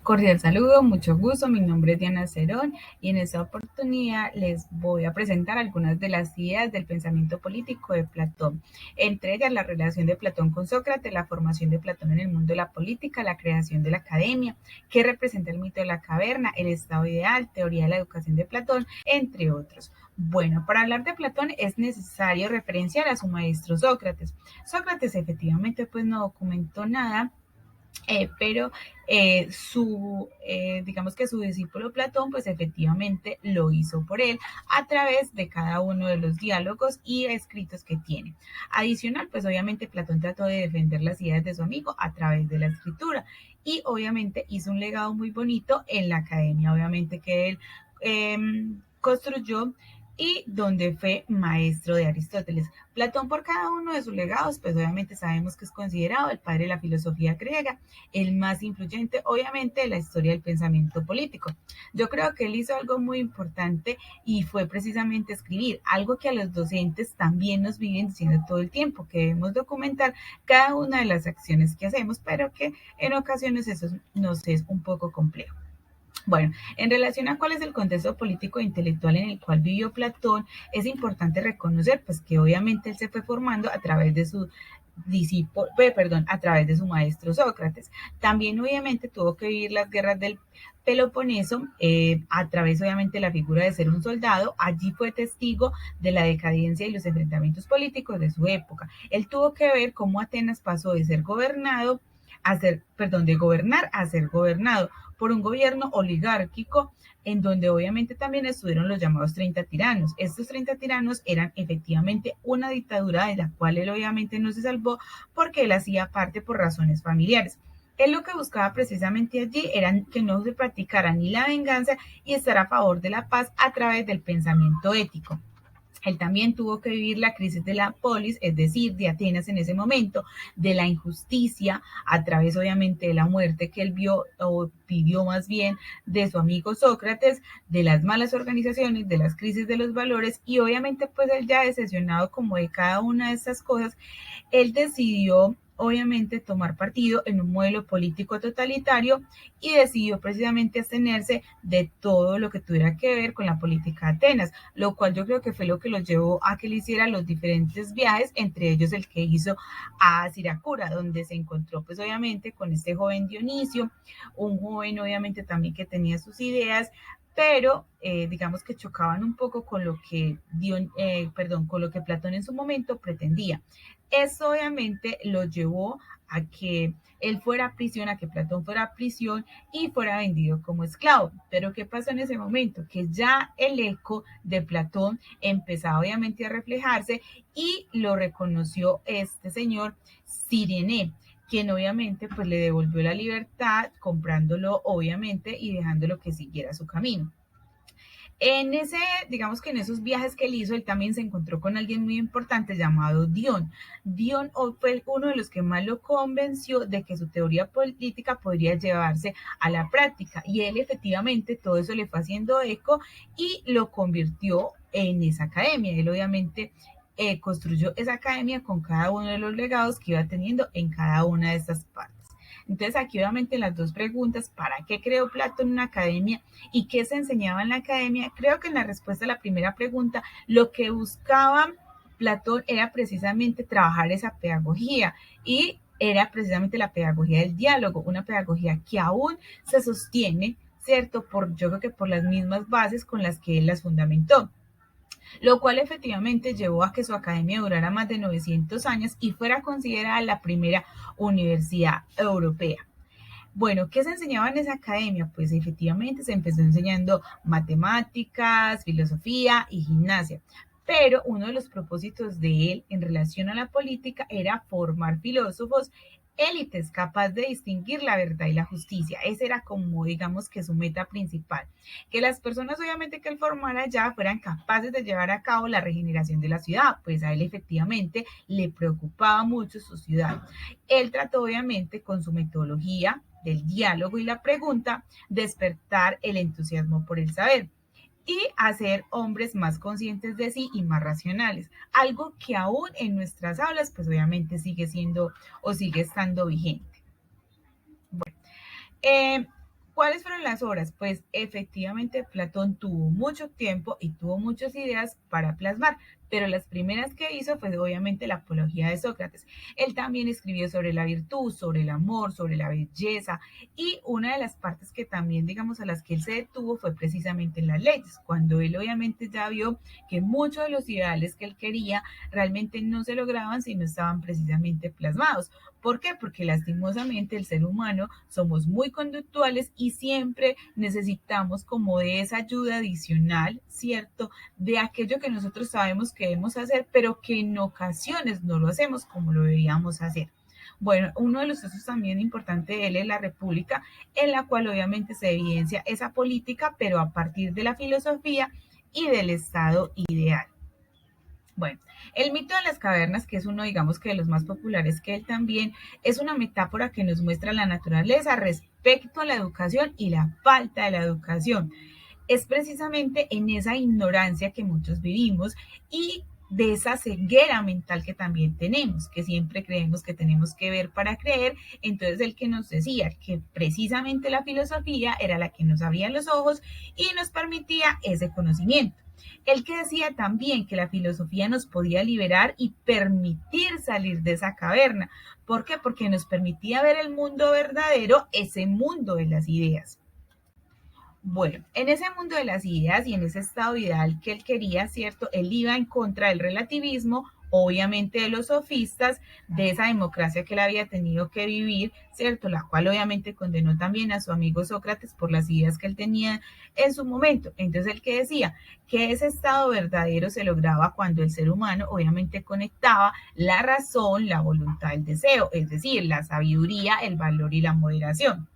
Cordial saludo, mucho gusto. Mi nombre es Diana Cerón y en esta oportunidad les voy a presentar algunas de las ideas del pensamiento político de Platón. Entre ellas, la relación de Platón con Sócrates, la formación de Platón en el mundo de la política, la creación de la academia, qué representa el mito de la caverna, el estado ideal, teoría de la educación de Platón, entre otros. Bueno, para hablar de Platón es necesario referenciar a su maestro Sócrates. Sócrates efectivamente pues no documentó nada, pero digamos que su discípulo Platón, pues efectivamente lo hizo por él a través de cada uno de los diálogos y escritos que tiene. Adicional, pues obviamente Platón trató de defender las ideas de su amigo a través de la escritura y obviamente hizo un legado muy bonito en la academia, obviamente que él eh, construyó y donde fue maestro de Aristóteles. Platón, por cada uno de sus legados, pues obviamente sabemos que es considerado el padre de la filosofía griega, el más influyente, obviamente, de la historia del pensamiento político. Yo creo que él hizo algo muy importante y fue precisamente escribir, algo que a los docentes también nos viven diciendo todo el tiempo, que debemos documentar cada una de las acciones que hacemos, pero que en ocasiones eso nos es un poco complejo. Bueno, en relación a cuál es el contexto político e intelectual en el cual vivió Platón, es importante reconocer pues que obviamente él se fue formando a través de su discípulo, a través de su maestro Sócrates. También obviamente tuvo que vivir las guerras del Peloponeso, a través obviamente de la figura de ser un soldado. Allí fue testigo de la decadencia y los enfrentamientos políticos de su época. Él tuvo que ver cómo Atenas pasó de ser gobernado de gobernar a ser gobernado por un gobierno oligárquico en donde obviamente también estuvieron los llamados 30 tiranos. Estos 30 tiranos eran efectivamente una dictadura de la cual él obviamente no se salvó porque él hacía parte por razones familiares. Él lo que buscaba precisamente allí era que no se practicara ni la venganza y estar a favor de la paz a través del pensamiento ético. Él también tuvo que vivir la crisis de la polis, es decir, de Atenas en ese momento, de la injusticia, a través obviamente de la muerte que él vio o pidió más bien de su amigo Sócrates, de las malas organizaciones, de las crisis de los valores y obviamente pues él ya decepcionado como de cada una de estas cosas, él decidió obviamente tomar partido en un modelo político totalitario y decidió precisamente abstenerse de todo lo que tuviera que ver con la política de Atenas, lo cual yo creo que fue lo que lo llevó a que él hiciera los diferentes viajes, entre ellos el que hizo a Siracura, donde se encontró pues obviamente con este joven Dionisio, un joven obviamente también que tenía sus ideas, pero digamos que chocaban un poco con lo que con lo que Platón en su momento pretendía. Eso obviamente lo llevó a que él fuera a prisión, a que Platón fuera a prisión y fuera vendido como esclavo. Pero ¿qué pasó en ese momento? Que ya el eco de Platón empezaba obviamente a reflejarse y lo reconoció este señor Sirene, quien obviamente pues le devolvió la libertad comprándolo obviamente y dejándolo que siguiera su camino. Digamos que en esos viajes que él hizo, él también se encontró con alguien muy importante llamado Dion. Dion fue uno de los que más lo convenció de que su teoría política podría llevarse a la práctica. Y él efectivamente todo eso le fue haciendo eco y lo convirtió en esa academia. Él obviamente construyó esa academia con cada uno de los legados que iba teniendo en cada una de estas partes. Entonces aquí obviamente las dos preguntas, ¿para qué creó Platón una academia y qué se enseñaba en la academia? Creo que en la respuesta a la primera pregunta, lo que buscaba Platón era precisamente trabajar esa pedagogía y era precisamente la pedagogía del diálogo, una pedagogía que aún se sostiene, ¿cierto? Yo creo que por las mismas bases con las que él las fundamentó, lo cual efectivamente llevó a que su academia durara más de 900 años y fuera considerada la primera universidad europea. Bueno, ¿qué se enseñaba en esa academia? Pues efectivamente se empezó enseñando matemáticas, filosofía y gimnasia. Pero uno de los propósitos de él en relación a la política era formar filósofos élites capaz de distinguir la verdad y la justicia. Esa era como digamos que su meta principal. Que las personas obviamente que él formara ya fueran capaces de llevar a cabo la regeneración de la ciudad, pues a él efectivamente le preocupaba mucho su ciudad. Él trató obviamente con su metodología del diálogo y la pregunta, despertar el entusiasmo por el saber y hacer hombres más conscientes de sí y más racionales, algo que aún en nuestras aulas pues obviamente sigue siendo o sigue estando vigente. Bueno, ¿Cuáles fueron las obras? Pues efectivamente Platón tuvo mucho tiempo y tuvo muchas ideas para plasmar, pero las primeras que hizo fue obviamente la apología de Sócrates. Él también escribió sobre la virtud, sobre el amor, sobre la belleza, y una de las partes que también, digamos, a las que él se detuvo fue precisamente en las leyes, cuando él obviamente ya vio que muchos de los ideales que él quería realmente no se lograban si no estaban precisamente plasmados. ¿Por qué? Porque lastimosamente el ser humano somos muy conductuales y siempre necesitamos como de esa ayuda adicional, ¿cierto? De aquello que nosotros sabemos que debemos hacer, pero que en ocasiones no lo hacemos como lo deberíamos hacer. Bueno, uno de los usos también importantes de él es la República, en la cual obviamente se evidencia esa política, pero a partir de la filosofía y del Estado ideal. Bueno, el mito de las cavernas, que es uno, digamos, que de los más populares que él también, es una metáfora que nos muestra la naturaleza respecto a la educación y la falta de la educación. Es precisamente en esa ignorancia que muchos vivimos y de esa ceguera mental que también tenemos, que siempre creemos que tenemos que ver para creer. Entonces el que nos decía que precisamente la filosofía era la que nos abría los ojos y nos permitía ese conocimiento. El que decía también que la filosofía nos podía liberar y permitir salir de esa caverna. ¿Por qué? Porque nos permitía ver el mundo verdadero, ese mundo de las ideas. Bueno, en ese mundo de las ideas y en ese estado ideal que él quería, ¿cierto? Él iba en contra del relativismo, obviamente de los sofistas, de esa democracia que él había tenido que vivir, ¿cierto? La cual obviamente condenó también a su amigo Sócrates por las ideas que él tenía en su momento. Entonces, él que decía que ese estado verdadero se lograba cuando el ser humano obviamente conectaba la razón, la voluntad, el deseo, es decir, la sabiduría, el valor y la moderación.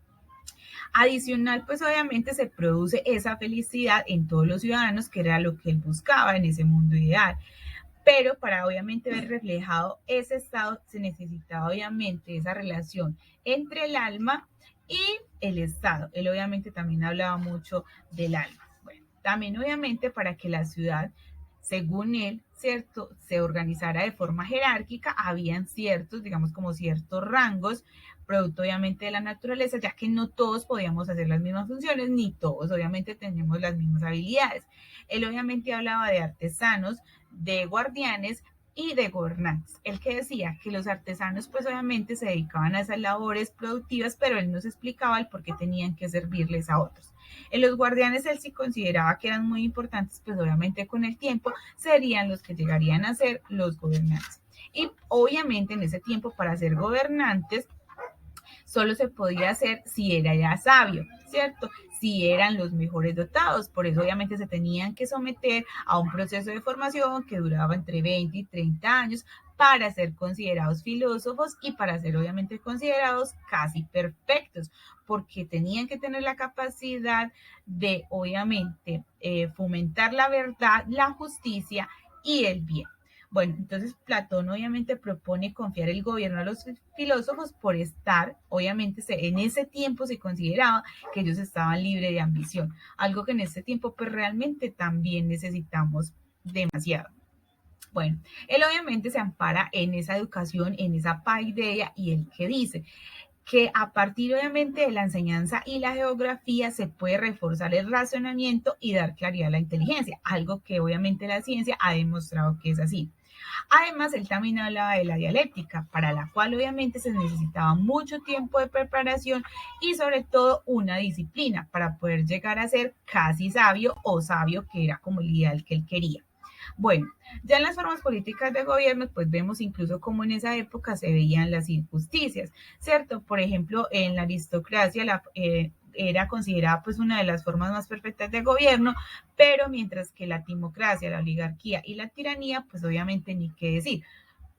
Adicional, pues obviamente se produce esa felicidad en todos los ciudadanos, que era lo que él buscaba en ese mundo ideal. Pero para obviamente ver reflejado ese estado se necesitaba obviamente esa relación entre el alma y el estado. Él obviamente también hablaba mucho del alma. Bueno, también obviamente para que la ciudad, según él, ¿cierto?, se organizara de forma jerárquica, habían ciertos, digamos, como ciertos rangos, producto obviamente de la naturaleza, ya que no todos podíamos hacer las mismas funciones, ni todos obviamente tenemos las mismas habilidades. Él obviamente hablaba de artesanos, de guardianes y de gobernantes. Él que decía que los artesanos pues obviamente se dedicaban a esas labores productivas, pero él nos explicaba el por qué tenían que servirles a otros. En los guardianes él sí consideraba que eran muy importantes, pues obviamente con el tiempo serían los que llegarían a ser los gobernantes. Y obviamente en ese tiempo para ser gobernantes solo se podía hacer si era ya sabio, ¿cierto? Si eran los mejores dotados. Por eso obviamente se tenían que someter a un proceso de formación que duraba entre 20 y 30 años para ser considerados filósofos y para ser obviamente considerados casi perfectos, porque tenían que tener la capacidad de obviamente fomentar la verdad, la justicia y el bien. Bueno, entonces Platón obviamente propone confiar el gobierno a los filósofos por estar, obviamente en ese tiempo se consideraba que ellos estaban libres de ambición, algo que en este tiempo pues realmente también necesitamos demasiado. Bueno, él obviamente se ampara en esa educación, en esa paideia y el que dice que a partir obviamente de la enseñanza y la geografía se puede reforzar el razonamiento y dar claridad a la inteligencia, algo que obviamente la ciencia ha demostrado que es así. Además, él también hablaba de la dialéctica, para la cual obviamente se necesitaba mucho tiempo de preparación y sobre todo una disciplina para poder llegar a ser casi sabio o sabio, que era como el ideal que él quería. Bueno, ya en las formas políticas de gobierno, pues vemos incluso cómo en esa época se veían las injusticias, ¿cierto? Por ejemplo, en la aristocracia era considerada pues una de las formas más perfectas de gobierno, pero mientras que la timocracia, la oligarquía y la tiranía, pues obviamente ni qué decir.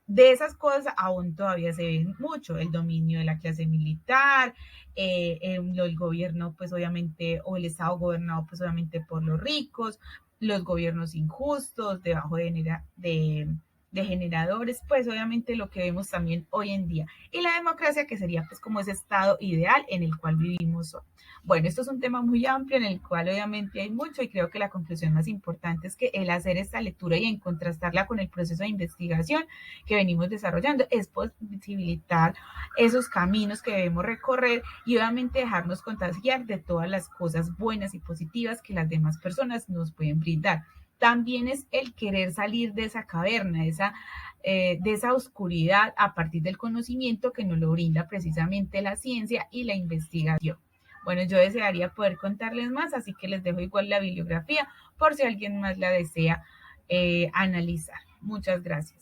De esas cosas aún todavía se ve mucho, el dominio de la clase militar, el gobierno pues obviamente, o el Estado gobernado pues obviamente por los ricos, los gobiernos injustos, de bajo de generadores, pues obviamente lo que vemos también hoy en día. Y la democracia, que sería pues como ese estado ideal en el cual vivimos hoy. Bueno, esto es un tema muy amplio en el cual obviamente hay mucho y creo que la conclusión más importante es que el hacer esta lectura y en contrastarla con el proceso de investigación que venimos desarrollando es posibilitar esos caminos que debemos recorrer y obviamente dejarnos contagiar de todas las cosas buenas y positivas que las demás personas nos pueden brindar. También es el querer salir de esa caverna, de esa oscuridad a partir del conocimiento que nos lo brinda precisamente la ciencia y la investigación. Bueno, yo desearía poder contarles más, así que les dejo igual la bibliografía por si alguien más la desea analizar. Muchas gracias.